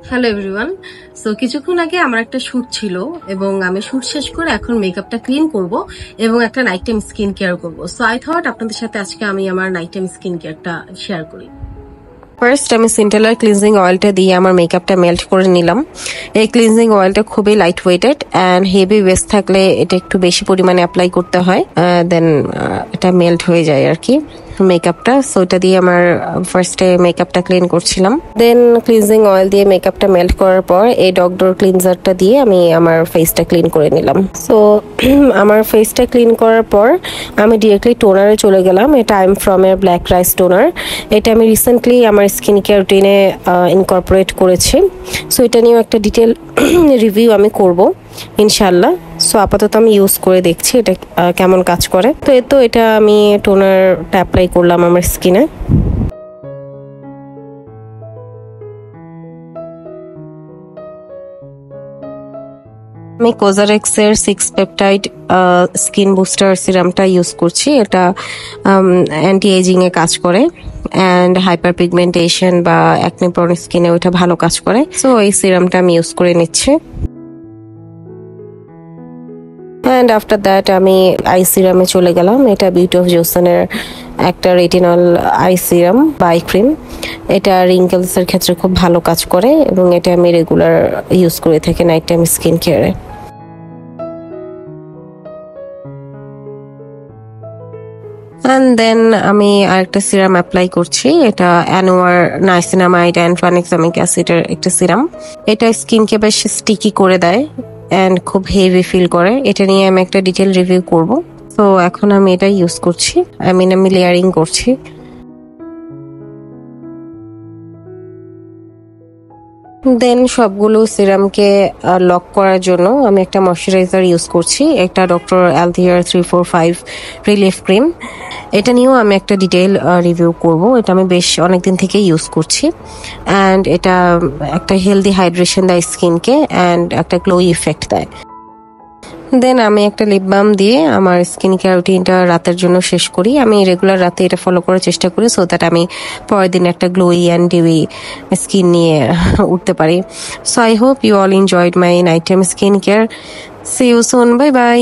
Hello everyone. So কিছুক্ষণ আগে আমার একটা শুট ছিল এবং আমি শুট শেষ করে এখন মেকআপটা ক্লিন করব এবং একটা নাইট টাইম স্কিন কেয়ার করব। সো আই থট আপনাদের সাথে আজকে আমি আমার নাইট টাইম স্কিন কেয়ারটা শেয়ার করি। ফার্স্ট আমি সিন্টেলার ক্লিনজিং অয়েলটা দিয়ে আমার মেকআপটা মেল্ট করে নিলাম। এই ক্লিনজিং অয়েলটা খুবই light weighted and heavy waste থাকলে এটা একটু বেশি পরিমাণে অ্যাপ্লাই করতে হয়, দেন এটা মেল্ট হয়ে যায় আর কি মেকআপটা। সো এটা দিয়ে আমার ফার্স্টে মেকআপটা ক্লিন করছিলাম, দেন ক্লিনজিং অয়েল দিয়ে মেকআপটা মেল্ট করার পর এই ডগডোর ক্লিনজারটা দিয়ে আমি আমার ফেসটা ক্লিন করে নিলাম। সো আমার ফেসটা ক্লিন করার পর আমি ডিরেক্টলি টোনারে চলে গেলাম। এটা আই এম ফ্রম এর ব্ল্যাক রাইস টোনার। এটা আমি রিসেন্টলি আমার স্কিন কেয়ার রুটিনে ইনকর্পোরেট করেছি। সো এটা নিয়েও একটা ডিটেল রিভিউ আমি করব ইনশাল্লাহ। সো আপাতত আমি ইউজ করে দেখছি এটা কেমন কাজ করে। তো এটা আমি টোনারটা অ্যাপ্লাই করলাম আমার স্কিনে। আমি কোজারেক্স এর 6 পেপটাইড স্কিন বুস্টার সিরামটা ইউজ করছি। এটা অ্যান্টি এজিং এ কাজ করে অ্যান্ড হাইপার পিগমেন্টেশন বা অ্যাকনে প্রোন স্কিনে ওটা ভালো কাজ করে। সো এই সিরামটা আমি ইউজ করে নিচ্ছি। অ্যান্ড আফটার দ্যাট আমি আই সিরামে চলে গেলাম। এটা বিউটি অফ জোসনের একটা রেটিনল আই সিরাম বা আই ক্রিম। এটা রিঙ্কেলসের ক্ষেত্রে খুব ভালো কাজ করে এবং এটা আমি রেগুলার ইউজ করে থাকি নাইট টাইম স্কিন কেয়ারে। অ্যান্ড দেন আমি আরেকটা সিরাম অ্যাপ্লাই করছি। এটা অ্যানোয়ার নাইসিনামাইড অ্যান্ড ট্রানিক্সামিক অ্যাসিডের একটা সিরাম। এটা স্কিনকে বেশ স্টিকি করে দেয় অ্যান্ড খুব হেভি ফিল করে। এটা নিয়ে আমি একটা ডিটেল রিভিউ করব। তো এখন আমি এটা ইউজ করছি, আমি লেয়ারিং করছি। দেন সবগুলো সিরামকে লক করার জন্য আমি একটা ময়শ্চারাইজার ইউজ করছি। একটা ডক্টর অ্যালথিয়ার 345 রিলিফ ক্রিম। এটা নিয়েও আমি একটা ডিটেইল রিভিউ করব। এটা আমি বেশ অনেকদিন থেকে ইউজ করছি অ্যান্ড এটা একটা হেলদি হাইড্রেশন দেয় স্কিনকে অ্যান্ড একটা গ্লো ইফেক্ট দেয়। দেন আমি একটা লিপ বাম দিয়ে আমার স্কিন কেয়ার রুটিনটা রাতের জন্য শেষ করি। আমি রেগুলার রাতে এটা ফলো করার চেষ্টা করি সো দ্যাট আমি পরের দিন একটা গ্লোই অ্যান্ড ডিউই স্কিন নিয়ে উঠতে পারি। So I hope you all enjoyed my night time skin care. See you soon, bye by.